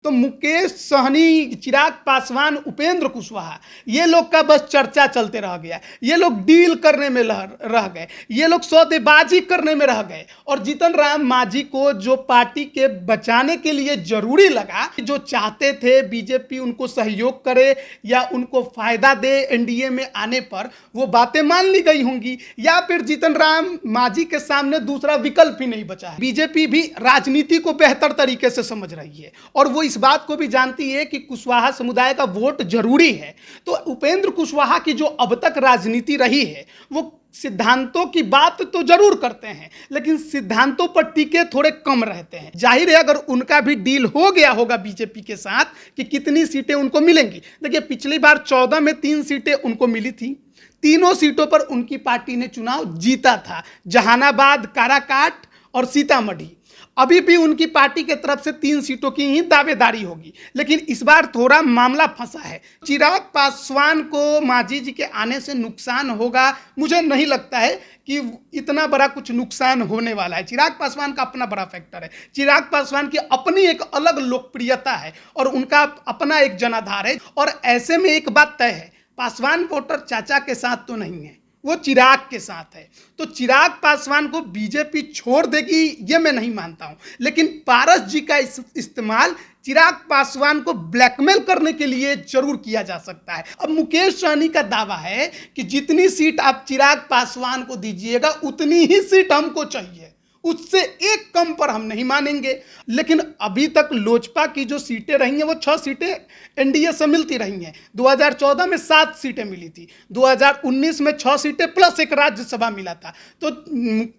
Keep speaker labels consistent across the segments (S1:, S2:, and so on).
S1: तो मुकेश सहनी, चिराग पासवान, उपेंद्र कुशवाहा, ये लोग का बस चर्चा चलते रह गया। ये लोग डील करने में रह गए, ये लोग सौदेबाजी करने में रह गए। और जीतन राम मांझी को जो पार्टी के बचाने के लिए जरूरी लगा, जो चाहते थे बीजेपी उनको सहयोग करे या उनको फायदा दे एनडीए में आने पर, वो बातें मान ली गई होंगी, या फिर जीतन राम मांझी के सामने दूसरा विकल्प ही नहीं बचा है। बीजेपी भी राजनीति को बेहतर तरीके से समझ रही है और वो इस बात को भी जानती है कि कुशवाहा समुदाय का वोट जरूरी है। तो उपेंद्र कुशवाहा की जो अब तक राजनीति रही है, वो सिद्धांतों की बात तो जरूर करते हैं, लेकिन सिद्धांतों पर टीके थोड़े कम रहते हैं। जाहिर है अगर उनका भी डील हो गया होगा बीजेपी के साथ कि कितनी सीटें उनको मिलेंगी। देखिए, पिछली बार 14 में 3 सीटें उनको मिली थी, तीनों सीटों पर उनकी पार्टी ने चुनाव जीता था, जहानाबाद, काराकाट और सीतामढ़ी। अभी भी उनकी पार्टी के तरफ से 3 सीटों की ही दावेदारी होगी, लेकिन इस बार थोड़ा मामला फंसा है। चिराग पासवान को मांझी जी के आने से नुकसान होगा, मुझे नहीं लगता है कि इतना बड़ा कुछ नुकसान होने वाला है। चिराग पासवान का अपना बड़ा फैक्टर है, चिराग पासवान की अपनी एक अलग लोकप्रियता है और उनका अपना एक जनाधार है। और ऐसे में एक बात तय है, पासवान वोटर चाचा के साथ तो नहीं है, वो चिराग के साथ है। तो चिराग पासवान को बीजेपी छोड़ देगी ये मैं नहीं मानता हूं, लेकिन पारस जी का इस्तेमाल चिराग पासवान को ब्लैकमेल करने के लिए जरूर किया जा सकता है। अब मुकेश सहनी का दावा है कि जितनी सीट आप चिराग पासवान को दीजिएगा उतनी ही सीट हमको चाहिए, उससे एक कम पर हम नहीं मानेंगे। लेकिन अभी तक लोजपा की जो सीटें रही हैं वो 6 सीटें एनडीए से मिलती रही हैं। 2014 में 7 सीटें मिली थी, 2019 में 6 सीटें प्लस एक राज्यसभा मिला था। तो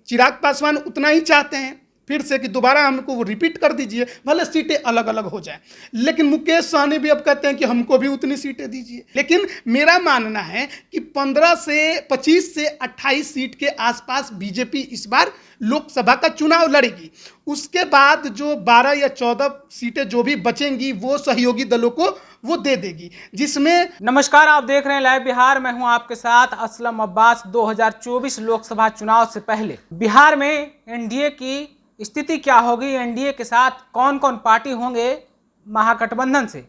S1: चिराग पासवान उतना ही चाहते हैं फिर से कि दोबारा हमको वो रिपीट कर दीजिए, भले सीटें अलग अलग हो जाए। लेकिन मुकेश सहनी भी अब कहते हैं कि हमको भी उतनी सीटें दीजिए। लेकिन मेरा मानना है कि 25 से 28 सीट के आसपास बीजेपी इस बार लोकसभा का चुनाव लड़ेगी। उसके बाद जो 12 या 14 सीटें जो भी बचेंगी वो सहयोगी दलों को वो दे देगी, जिसमें।
S2: नमस्कार, आप देख रहे हैं लाइव बिहार। मैं हूं आपके साथ असलम अब्बास। 2024 लोकसभा चुनाव से पहले बिहार में एनडीए की स्थिति क्या होगी, एनडीए के साथ कौन कौन पार्टी होंगे, महागठबंधन से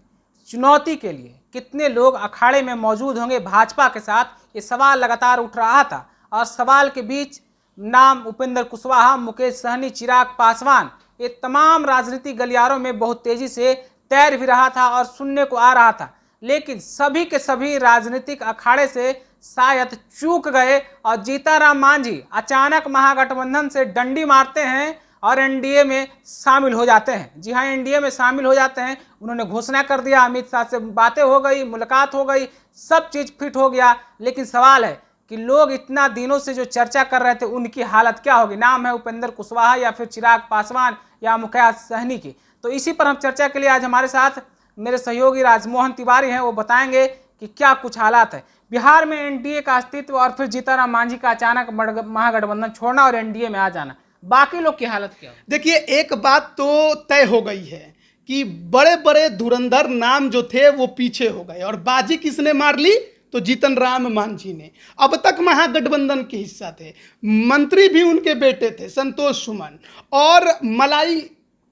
S2: चुनौती के लिए कितने लोग अखाड़े में मौजूद होंगे भाजपा के साथ, ये सवाल लगातार उठ रहा था। और सवाल के बीच नाम उपेंद्र कुशवाहा, मुकेश सहनी, चिराग पासवान, ये तमाम राजनीतिक गलियारों में बहुत तेजी से तैर भी रहा था और सुनने को आ रहा था। लेकिन सभी के सभी राजनीतिक अखाड़े से शायद चूक गए और जीतन मांझी अचानक महागठबंधन से डंडी मारते हैं और एनडीए में शामिल हो जाते हैं। जी हाँ, एनडीए में शामिल हो जाते हैं। उन्होंने घोषणा कर दिया, अमित शाह से बातें हो गई, मुलाकात हो गई, सब चीज़ फिट हो गया। लेकिन सवाल है कि लोग इतना दिनों से जो चर्चा कर रहे थे उनकी हालत क्या होगी। नाम है उपेंद्र कुशवाहा या फिर चिराग पासवान या मुकेश सहनी की। तो इसी पर हम चर्चा के लिए आज हमारे साथ मेरे सहयोगी राजमोहन तिवारी हैं, वो बताएंगे कि क्या कुछ हालात है बिहार में एनडीए का अस्तित्व और फिर जीतन मांझी का अचानक महागठबंधन छोड़ना और एनडीए में आ जाना, बाकी लोग की हालत क्या हो।
S1: देखिए, एक बात तो तय हो गई है कि बड़े बड़े धुरंधर नाम जो थे वो पीछे हो गए और बाजी किसने मार ली, तो जीतन राम मांझी ने। अब तक महागठबंधन के हिस्सा थे, मंत्री भी उनके बेटे थे संतोष सुमन, और मलाई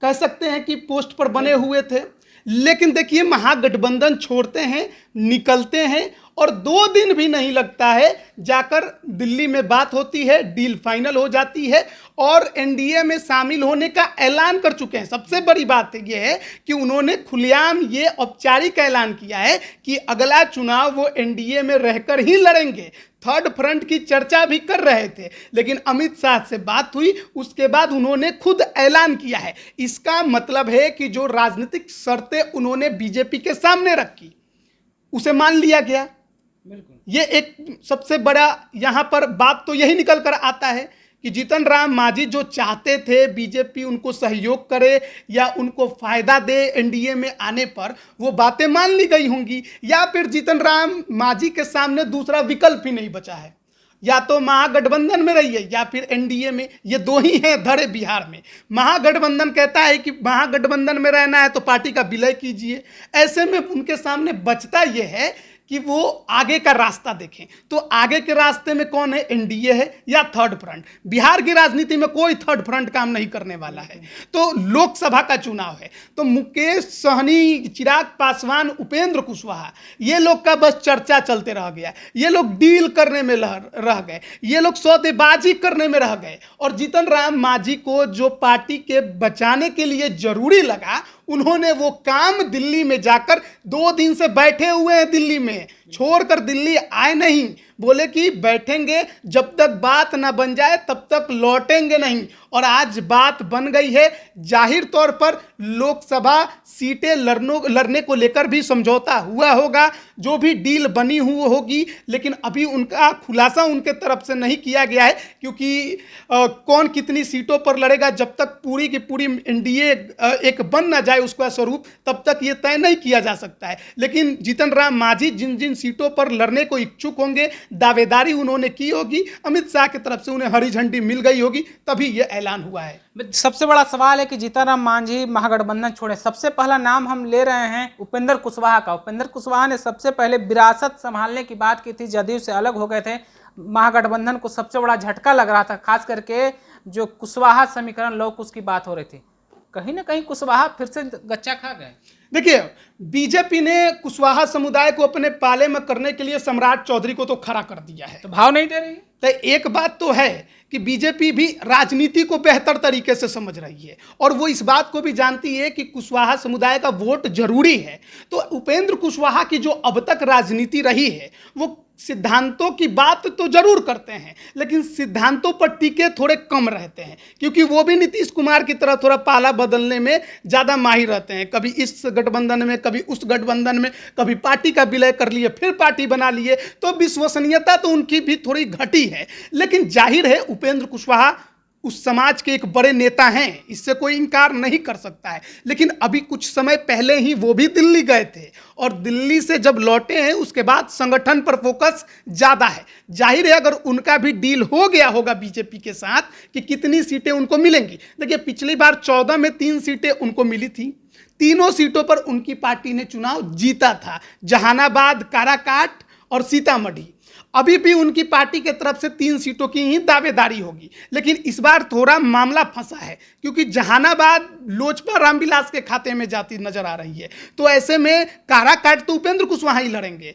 S1: कह सकते हैं कि पोस्ट पर बने हुए थे। लेकिन देखिए, महागठबंधन छोड़ते हैं, निकलते हैं और 2 दिन भी नहीं लगता है, जाकर दिल्ली में बात होती है, डील फाइनल हो जाती है और एनडीए में शामिल होने का ऐलान कर चुके हैं। सबसे बड़ी बात यह है कि उन्होंने खुलेआम ये औपचारिक ऐलान किया है कि अगला चुनाव वो एनडीए में रहकर ही लड़ेंगे। थर्ड फ्रंट की चर्चा भी कर रहे थे, लेकिन अमित शाह से बात हुई, उसके बाद उन्होंने खुद ऐलान किया है। इसका मतलब है कि जो राजनीतिक शर्तें उन्होंने बीजेपी के सामने रखी उसे मान लिया गया। ये एक सबसे बड़ा यहाँ पर बात तो यही निकल कर आता है कि जीतन राम मांझी जो चाहते थे बीजेपी उनको सहयोग करे या उनको फायदा दे एनडीए में आने पर, वो बातें मान ली गई होंगी, या फिर जीतन राम मांझी के सामने दूसरा विकल्प ही नहीं बचा है। या तो महागठबंधन में रहिए या फिर एनडीए में, ये 2 ही हैं धड़े बिहार में। महागठबंधन कहता है कि महागठबंधन में रहना है तो पार्टी का विलय कीजिए। ऐसे में उनके सामने बचता यह है कि वो आगे का रास्ता देखें। तो आगे के रास्ते में कौन है, एनडीए है या थर्ड फ्रंट। बिहार की राजनीति में कोई थर्ड फ्रंट काम नहीं करने वाला है। तो लोकसभा का चुनाव है, तो मुकेश सहनी, चिराग पासवान, उपेंद्र कुशवाहा, ये लोग का बस चर्चा चलते रह गया। ये लोग डील करने में रह गए, ये लोग सौदेबाजी करने में रह गए। और जीतन राम मांझी को जो पार्टी के बचाने के लिए जरूरी लगा, उन्होंने वो काम दिल्ली में जाकर 2 दिन से बैठे हुए हैं, दिल्ली में छोड़कर दिल्ली आए नहीं। बोले कि बैठेंगे, जब तक बात ना बन जाए तब तक लौटेंगे नहीं। और आज बात बन गई है। जाहिर तौर पर लोकसभा सीटें लड़ने को लेकर भी समझौता हुआ होगा, जो भी डील बनी हुई होगी, लेकिन अभी उनका खुलासा उनके तरफ से नहीं किया गया है, क्योंकि कौन कितनी सीटों पर लड़ेगा, जब तक पूरी की पूरी एनडीए एक बन ना जाए उसका स्वरूप, तब तक ये तय नहीं किया जा सकता है। लेकिन जीतन राम मांझी जिन जिन सीटों पर लड़ने को इच्छुक होंगे, दावेदारी उन्होंने की होगी, अमित शाह की तरफ से उन्हें हरी झंडी मिल गई होगी, तभी यह ऐलान हुआ है।
S2: सबसे बड़ा सवाल है कि जीतन राम मांझी महागठबंधन छोड़े। सबसे पहला नाम हम ले रहे हैं उपेंद्र कुशवाहा का। उपेंद्र कुशवाहा ने सबसे पहले विरासत संभालने की बात की थी, जदयू से अलग हो गए थे। महागठबंधन को सबसे बड़ा झटका लग रहा था, खास करके जो कुशवाहा समीकरण लौह की बात हो रही थी। कहीं ना कहीं कुशवाहा फिर से गच्चा खा गए।
S1: देखिए, बीजेपी ने कुशवाहा समुदाय को अपने पाले में करने के लिए सम्राट चौधरी को तो खड़ा कर दिया है,
S2: तो भाव नहीं दे रही है।
S1: तो एक बात तो है कि बीजेपी भी राजनीति को बेहतर तरीके से समझ रही है, और वो इस बात को भी जानती है कि कुशवाहा समुदाय का वोट जरूरी है। तो उपेंद्र कुशवाहा की जो अब तक राजनीति रही है, वो सिद्धांतों की बात तो जरूर करते हैं, लेकिन सिद्धांतों पर टिके थोड़े कम रहते हैं, क्योंकि वो भी नीतीश कुमार की तरह थोड़ा पाला बदलने में ज़्यादा माहिर रहते हैं। कभी इस गठबंधन में, कभी उस गठबंधन में, कभी पार्टी का विलय कर लिए, फिर पार्टी बना लिए, तो विश्वसनीयता तो उनकी भी थोड़ी घटी है। लेकिन जाहिर है उपेंद्र कुशवाहा उस समाज के एक बड़े नेता हैं, इससे कोई इनकार नहीं कर सकता है। लेकिन अभी कुछ समय पहले ही वो भी दिल्ली गए थे, और दिल्ली से जब लौटे हैं उसके बाद संगठन पर फोकस ज़्यादा है। जाहिर है अगर उनका भी डील हो गया होगा बीजेपी के साथ कि कितनी सीटें उनको मिलेंगी। देखिए, पिछली बार 14 में 3 सीटें उनको मिली थी, तीनों सीटों पर उनकी पार्टी ने चुनाव जीता था, जहानाबाद, काराकाट और सीतामढ़ी। अभी भी उनकी पार्टी के तरफ से 3 सीटों की ही दावेदारी होगी। लेकिन इस बार थोड़ा मामला फंसा है, क्योंकि जहानाबाद लोजपा रामविलास के खाते में जाती नजर आ रही है। तो ऐसे में काराकाट तो उपेंद्र कुशवाहा ही लड़ेंगे,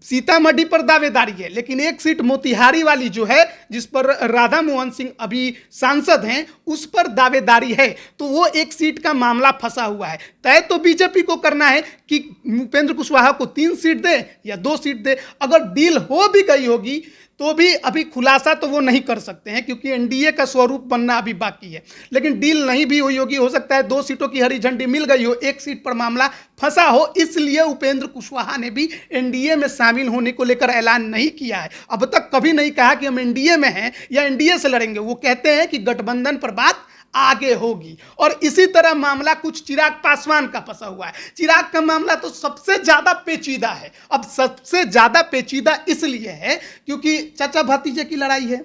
S1: सीतामढ़ी पर दावेदारी है, लेकिन एक सीट मोतिहारी वाली जो है, जिस पर राधा मोहन सिंह अभी सांसद हैं, उस पर दावेदारी है। तो वो एक सीट का मामला फंसा हुआ है। तय तो बीजेपी को करना है कि उपेंद्र कुशवाहा को 3 सीट दे या 2 सीट दे। अगर डील हो भी गई होगी तो भी अभी खुलासा तो वो नहीं कर सकते हैं, क्योंकि एनडीए का स्वरूप बनना अभी बाकी है। लेकिन डील नहीं भी हुई होगी, हो सकता है 2 सीटों की हरी झंडी मिल गई हो, 1 सीट पर मामला फंसा हो, इसलिए उपेंद्र कुशवाहा ने भी एनडीए में शामिल होने को लेकर ऐलान नहीं किया है। अब तक कभी नहीं कहा कि हम एनडीए में हैं या एनडीए से लड़ेंगे। वो कहते हैं कि गठबंधन पर बात आगे होगी। और इसी तरह मामला कुछ चिराग पासवान का फंसा हुआ है। चिराग का मामला तो सबसे ज्यादा पेचीदा है। अब सबसे ज्यादा पेचीदा इसलिए है क्योंकि चाचा भतीजे की लड़ाई है।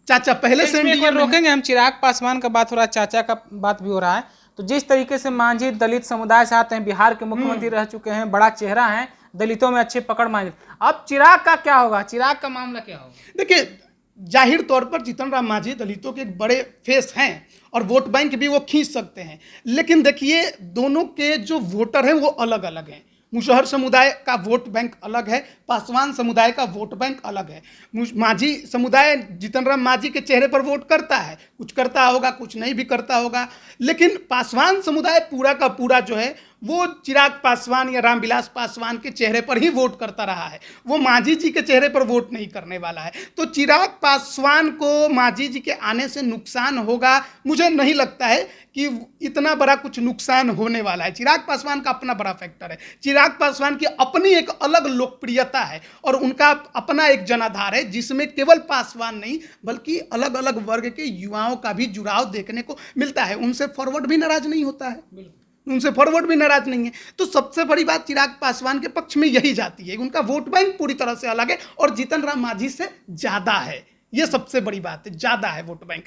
S1: चाचा पहले से
S2: एनडीए में रोकेंगे हम। चिराग पासवान का बात हो रहा है, चाचा का बात भी हो रहा है। तो जिस तरीके से मांझी दलित समुदाय से आते हैं, बिहार के मुख्यमंत्री रह चुके हैं, बड़ा चेहरा है, दलितों में अच्छी पकड़ मांझी। अब चिराग का क्या होगा, चिराग का मामला क्या होगा?
S1: देखिए, जाहिर तौर पर जीतन राम मांझी दलितों के एक बड़े फेस हैं और वोट बैंक भी वो खींच सकते हैं। लेकिन देखिए, दोनों के जो वोटर हैं वो अलग अलग हैं। मुसहर समुदाय का वोट बैंक अलग है, पासवान समुदाय का वोट बैंक अलग है। मांझी समुदाय जीतन राम मांझी के चेहरे पर वोट करता है, कुछ करता होगा, कुछ नहीं भी करता होगा। लेकिन पासवान समुदाय पूरा का पूरा जो है वो चिराग पासवान या रामविलास पासवान के चेहरे पर ही वोट करता रहा है। वो मांझी जी के चेहरे पर वोट नहीं करने वाला है। तो चिराग पासवान को मांझी जी के आने से नुकसान होगा, मुझे नहीं लगता है कि इतना बड़ा कुछ नुकसान होने वाला है। चिराग पासवान का अपना बड़ा फैक्टर है। चिराग पासवान की अपनी एक अलग लोकप्रियता है और उनका अपना एक जनाधार है, जिसमें केवल पासवान नहीं बल्कि अलग अलग वर्ग के युवाओं का भी जुड़ाव देखने को मिलता है। उनसे फॉरवर्ड भी नाराज नहीं होता है, उनसे फॉरवर्ड भी नाराज नहीं है। तो सबसे बड़ी बात चिराग पासवान के पक्ष में यही जाती है, उनका वोट बैंक पूरी तरह से अलग है और जीतन राम मांझी से ज्यादा है। यह सबसे बड़ी बात है, ज्यादा है वोट बैंक।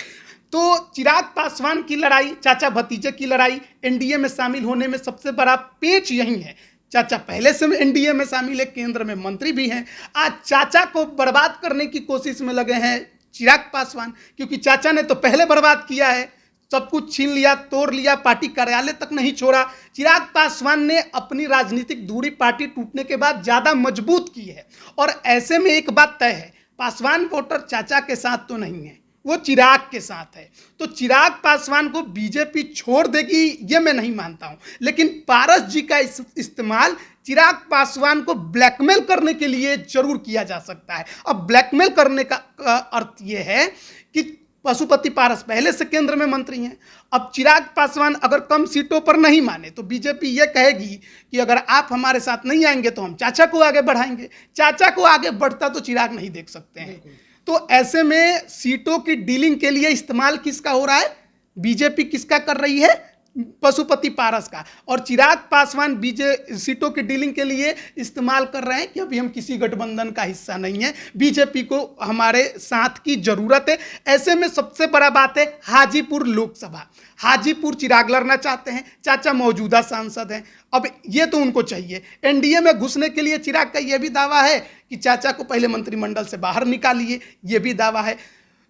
S1: तो चिराग पासवान की लड़ाई, चाचा भतीजे की लड़ाई, एनडीए में शामिल होने में सबसे बड़ा पेच यही है। चाचा पहले से एनडीए में शामिल है, केंद्र में मंत्री भी हैं। आज चाचा को बर्बाद करने की कोशिश में लगे हैं चिराग पासवान, क्योंकि चाचा ने तो पहले बर्बाद किया है, सब कुछ छीन लिया, तोड़ लिया, पार्टी कार्यालय तक नहीं छोड़ा। चिराग पासवान ने अपनी राजनीतिक दूरी पार्टी टूटने के बाद ज़्यादा मजबूत की है। और ऐसे में एक बात तय है, पासवान वोटर चाचा के साथ तो नहीं है, वो चिराग के साथ है। तो चिराग पासवान को बीजेपी छोड़ देगी ये मैं नहीं मानता हूं, लेकिन पारस जी का इस्तेमाल चिराग पासवान को ब्लैकमेल करने के लिए जरूर किया जा सकता है। अब ब्लैकमेल करने का अर्थ ये है कि पशुपति पारस पहले से केंद्र में मंत्री हैं। अब चिराग पासवान अगर कम सीटों पर नहीं माने तो बीजेपी ये कहेगी कि अगर आप हमारे साथ नहीं आएंगे तो हम चाचा को आगे बढ़ाएंगे। चाचा को आगे बढ़ता तो चिराग नहीं देख सकते हैं। तो ऐसे में सीटों की डीलिंग के लिए इस्तेमाल किसका हो रहा है? बीजेपी किसका कर रही है? पशुपति पारस का। और चिराग पासवान सीटों की डीलिंग के लिए इस्तेमाल कर रहे हैं कि अभी हम किसी गठबंधन का हिस्सा नहीं है, बीजेपी को हमारे साथ की जरूरत है। ऐसे में सबसे बड़ा बात है हाजीपुर लोकसभा। हाजीपुर चिराग लड़ना चाहते हैं, चाचा मौजूदा सांसद हैं, अब ये तो उनको चाहिए। एनडीए में घुसने के लिए चिराग का यह भी दावा है कि चाचा को पहले मंत्रिमंडल से बाहर निकालिए, ये भी दावा है।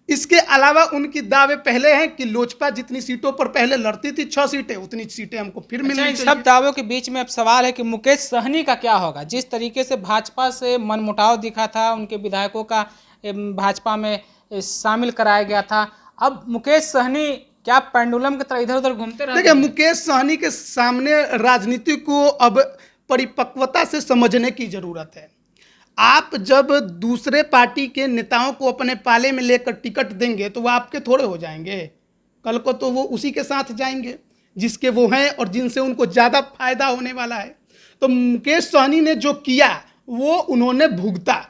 S1: इसके अलावा उनकी दावे पहले हैं कि लोजपा जितनी सीटों पर पहले लड़ती थी 6 सीटें, उतनी सीटें हमको फिर मिलनी चाहिए।
S2: सब दावों के बीच में अब सवाल है कि मुकेश सहनी का क्या होगा। जिस तरीके से भाजपा से मनमुटाव दिखा था, उनके विधायकों का भाजपा में शामिल कराया गया था, अब मुकेश सहनी क्या पेंडुलम की तरह इधर उधर घूमते रहे?
S1: देखिए, मुकेश सहनी के सामने राजनीति को अब परिपक्वता से समझने की जरूरत है। आप जब दूसरे पार्टी के नेताओं को अपने पाले में लेकर टिकट देंगे तो वो आपके थोड़े हो जाएंगे, कल को तो वो उसी के साथ जाएंगे जिसके वो हैं और जिनसे उनको ज़्यादा फायदा होने वाला है। तो मुकेश सहनी ने जो किया वो उन्होंने भुगता,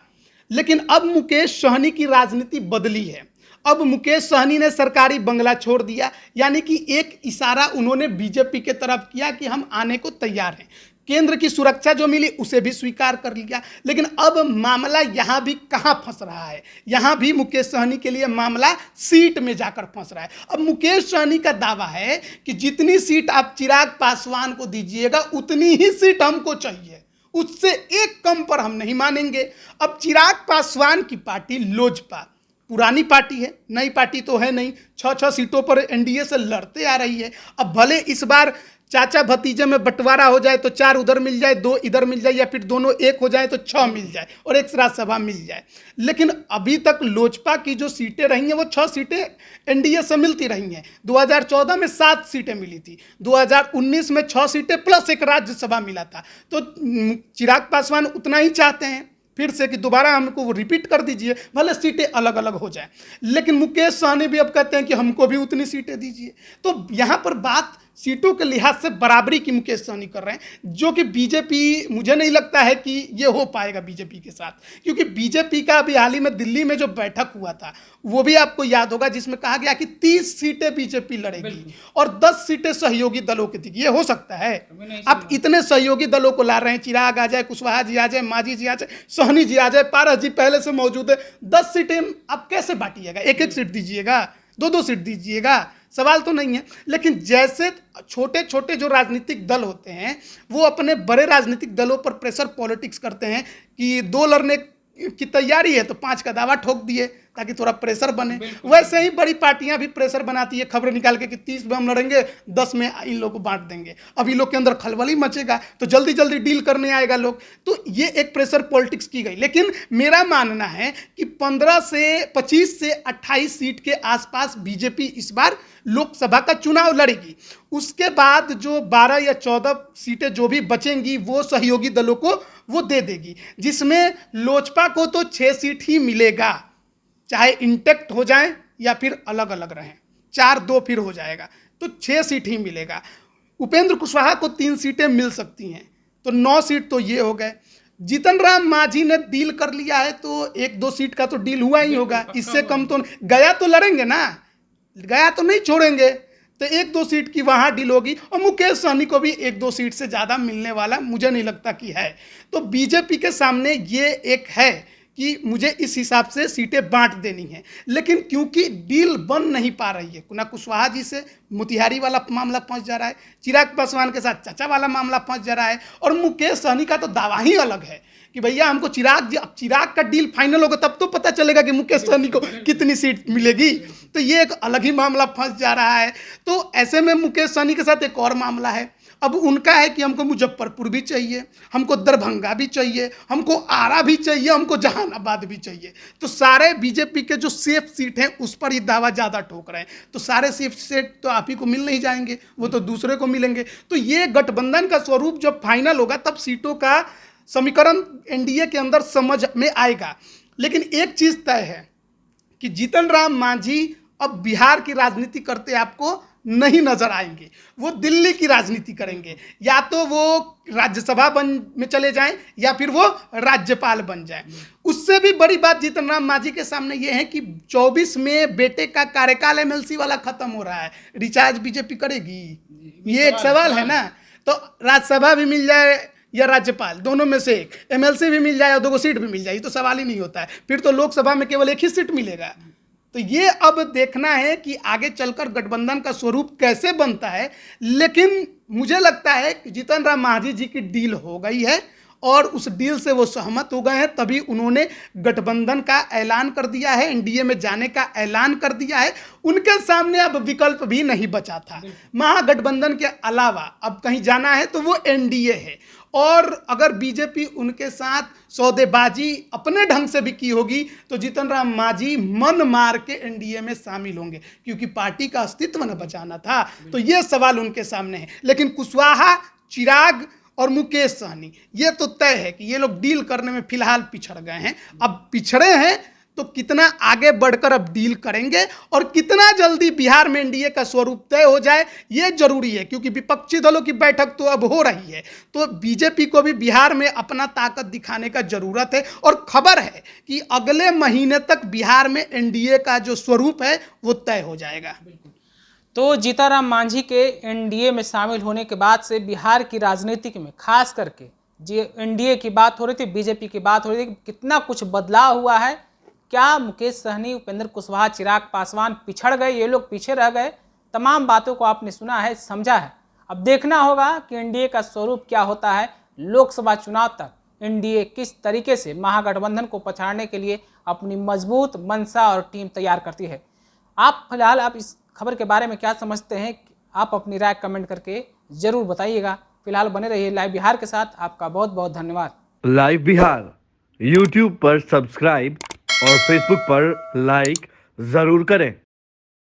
S1: लेकिन अब मुकेश सहनी की राजनीति बदली है। अब मुकेश सहनी ने सरकारी बंगला छोड़ दिया, यानी कि एक इशारा उन्होंने बीजेपी के तरफ किया कि हम आने को तैयार हैं। केंद्र की सुरक्षा जो मिली उसे भी स्वीकार कर लिया। लेकिन अब मामला यहाँ भी कहाँ फंस रहा है? यहाँ भी मुकेश सहनी के लिए मामला सीट में जाकर फंस रहा है। अब मुकेश सहनी का दावा है कि जितनी सीट आप चिराग पासवान को दीजिएगा उतनी ही सीट हमको चाहिए, उससे एक कम पर हम नहीं मानेंगे। अब चिराग पासवान की पार्टी लोजपा पुरानी पार्टी है, नई पार्टी तो है नहीं, 6 सीटों पर एनडीए से लड़ते आ रही है। अब भले इस बार चाचा भतीजे में बंटवारा हो जाए तो 4 उधर मिल जाए, 2 इधर मिल जाए, या फिर दोनों एक हो जाए तो 6 मिल जाए और एक राज्यसभा मिल जाए। लेकिन अभी तक लोजपा की जो सीटें रही हैं वो 6 सीटें एनडीए से मिलती रही हैं। 2014 में 7 सीटें मिली थी, 2019 में 6 सीटें प्लस एक राज्यसभा मिला था। तो चिराग पासवान उतना ही चाहते हैं फिर से कि दोबारा हमको वो रिपीट कर दीजिए, भले सीटें अलग अलग हो जाए। लेकिन मुकेश सहनी भी अब कहते हैं कि हमको भी उतनी सीटें दीजिए। तो यहाँ पर बात सीटों के लिहाज से बराबरी की मुकेश सहनी कर रहे हैं, जो कि बीजेपी, मुझे नहीं लगता है कि ये हो पाएगा बीजेपी के साथ, क्योंकि बीजेपी का अभी हाल ही में दिल्ली में जो बैठक हुआ था वो भी आपको याद होगा, जिसमें कहा गया कि 30 सीटें बीजेपी लड़ेगी और 10 सीटें सहयोगी दलों की थी। ये हो सकता है? आप इतने सहयोगी दलों को ला रहे हैं, चिराग आ जाए, कुशवाहा जी आ जाए, मांझी जी आ जाए, सहनी जी आ जाए, पारस जी पहले से मौजूद है, 10 सीटें आप कैसे बांटिएगा? एक सीट दीजिएगा, 2 सीट दीजिएगा, सवाल तो नहीं है। लेकिन जैसे छोटे छोटे जो राजनीतिक दल होते हैं वो अपने बड़े राजनीतिक दलों पर प्रेशर पॉलिटिक्स करते हैं कि 2 लड़ने की तैयारी है तो 5 का दावा ठोक दिए ताकि थोड़ा प्रेशर बने। वैसे ही बड़ी पार्टियां भी प्रेशर बनाती है, खबर निकाल के कि 30 में हम लड़ेंगे, 10 में इन लोगों को बांट देंगे। अब इन लोग के अंदर खलबली मचेगा तो जल्दी जल्दी डील करने आएगा लोग। तो ये एक प्रेशर पॉलिटिक्स की गई। लेकिन मेरा मानना है कि 25 से 28 सीट के आसपास बीजेपी इस बार लोकसभा का चुनाव लड़ेगी। उसके बाद जो 12 या 14 सीटें जो भी बचेंगी वो सहयोगी दलों को वो दे देगी, जिसमें लोजपा को तो 6 सीट ही मिलेगा, चाहे इंटेक्ट हो जाए या फिर अलग अलग रहें, 4-2 फिर हो जाएगा तो 6 सीट ही मिलेगा। उपेंद्र कुशवाहा को 3 सीटें मिल सकती हैं तो 9 सीट तो ये हो गए। जीतन राम मांझी ने डील कर लिया है तो 1-2 सीट का तो डील हुआ ही होगा, इससे कम तो गया तो लड़ेंगे ना, गया तो नहीं छोड़ेंगे, तो 1-2 सीट की वहाँ डील होगी। और मुकेश सहनी को भी 1-2 सीट से ज़्यादा मिलने वाला मुझे नहीं लगता कि है। तो बीजेपी के सामने ये एक है कि मुझे इस हिसाब से सीटें बांट देनी है, लेकिन क्योंकि डील बन नहीं पा रही है, कुना कुशवाहा जी से मोतिहारी वाला मामला फंस जा रहा है, चिराग पासवान के साथ चाचा वाला मामला फंस जा रहा है, और मुकेश सहनी का तो दावा ही अलग है कि भैया हमको अब चिराग का डील फाइनल होगा तब तो पता चलेगा कि मुकेश सहनी को कितनी सीट मिलेगी। तो ये एक अलग ही मामला फंस जा रहा है। तो ऐसे में मुकेश सहनी के साथ एक और मामला है। अब उनका है कि हमको मुजफ्फरपुर भी चाहिए, हमको दरभंगा भी चाहिए, हमको आरा भी चाहिए, हमको जहानाबाद भी चाहिए। तो सारे बीजेपी के जो सेफ सीट हैं उस पर ही दावा ज़्यादा ठोक रहे हैं। तो सारे सेफ सीट तो आप ही को मिल नहीं जाएंगे, वो तो दूसरे को मिलेंगे। तो ये गठबंधन का स्वरूप जब फाइनल होगा तब सीटों का समीकरण एनडीए के अंदर समझ में आएगा। लेकिन एक चीज़ तय है कि जीतन राम मांझी अब बिहार की राजनीति करते आपको नहीं नजर आएंगे। वो दिल्ली की राजनीति करेंगे, या तो वो राज्यसभा में चले जाएं या फिर वो राज्यपाल बन जाएं। उससे भी बड़ी बात जीतन राम मांझी के सामने ये है कि 24 में बेटे का कार्यकाल एमएलसी वाला खत्म हो रहा है, रिचार्ज बीजेपी करेगी? ये एक सवाल है ना। तो राज्यसभा भी मिल जाए या राज्यपाल, दोनों में से एक, एमएलसी भी मिल जाए और 2 सीट भी मिल जाए, तो सवाल ही नहीं होता है। फिर तो लोकसभा में केवल 1 ही सीट मिलेगा। तो ये अब देखना है कि आगे चलकर गठबंधन का स्वरूप कैसे बनता है। लेकिन मुझे लगता है कि जीतन राम मांझी जी की डील हो गई है और उस डील से वो सहमत हो गए हैं, तभी उन्होंने गठबंधन का ऐलान कर दिया है, एनडीए में जाने का ऐलान कर दिया है। उनके सामने अब विकल्प भी नहीं बचा था। महागठबंधन के अलावा अब कहीं जाना है तो वो एनडीए है। और अगर बीजेपी उनके साथ सौदेबाजी अपने ढंग से भी की होगी तो जीतन राम मांझी मन मार के एनडीए में शामिल होंगे, क्योंकि पार्टी का अस्तित्व न बचाना था। तो ये सवाल उनके सामने है। लेकिन कुशवाहा, चिराग और मुकेश सहनी, ये तो तय है कि ये लोग डील करने में फिलहाल पिछड़ गए हैं। अब पिछड़े हैं तो कितना आगे बढ़कर अब डील करेंगे और कितना जल्दी बिहार में एनडीए का स्वरूप तय हो जाए, ये जरूरी है। क्योंकि विपक्षी दलों की बैठक तो अब हो रही है, तो बीजेपी को भी बिहार में अपना ताकत दिखाने का जरूरत है। और खबर है कि अगले महीने तक बिहार में एनडीए का जो स्वरूप है वो तय हो जाएगा।
S2: तो जीतन राम मांझी के एनडीए में शामिल होने के बाद से बिहार की राजनीति में खास करके जो एनडीए की बात हो रही थी, बीजेपी की बात हो रही थी, कितना कुछ बदलाव हुआ है। क्या मुकेश सहनी, उपेंद्र कुशवाहा, चिराग पासवान पिछड़ गए, ये लोग पीछे रह गए? तमाम बातों को आपने सुना है, समझा है। अब देखना होगा कि एनडीए का स्वरूप क्या होता है। लोकसभा चुनाव तक एनडीए किस तरीके से महागठबंधन को पछाड़ने के लिए अपनी मजबूत मंशा और टीम तैयार करती है। आप फिलहाल आप इस खबर के बारे में क्या समझते हैं? आप अपनी राय कमेंट करके जरूर बताइएगा। फिलहाल बने रहिए लाइव बिहार के साथ। आपका बहुत बहुत धन्यवाद।
S3: लाइव बिहार यूट्यूब पर सब्सक्राइब और फेसबुक पर लाइक जरूर करें।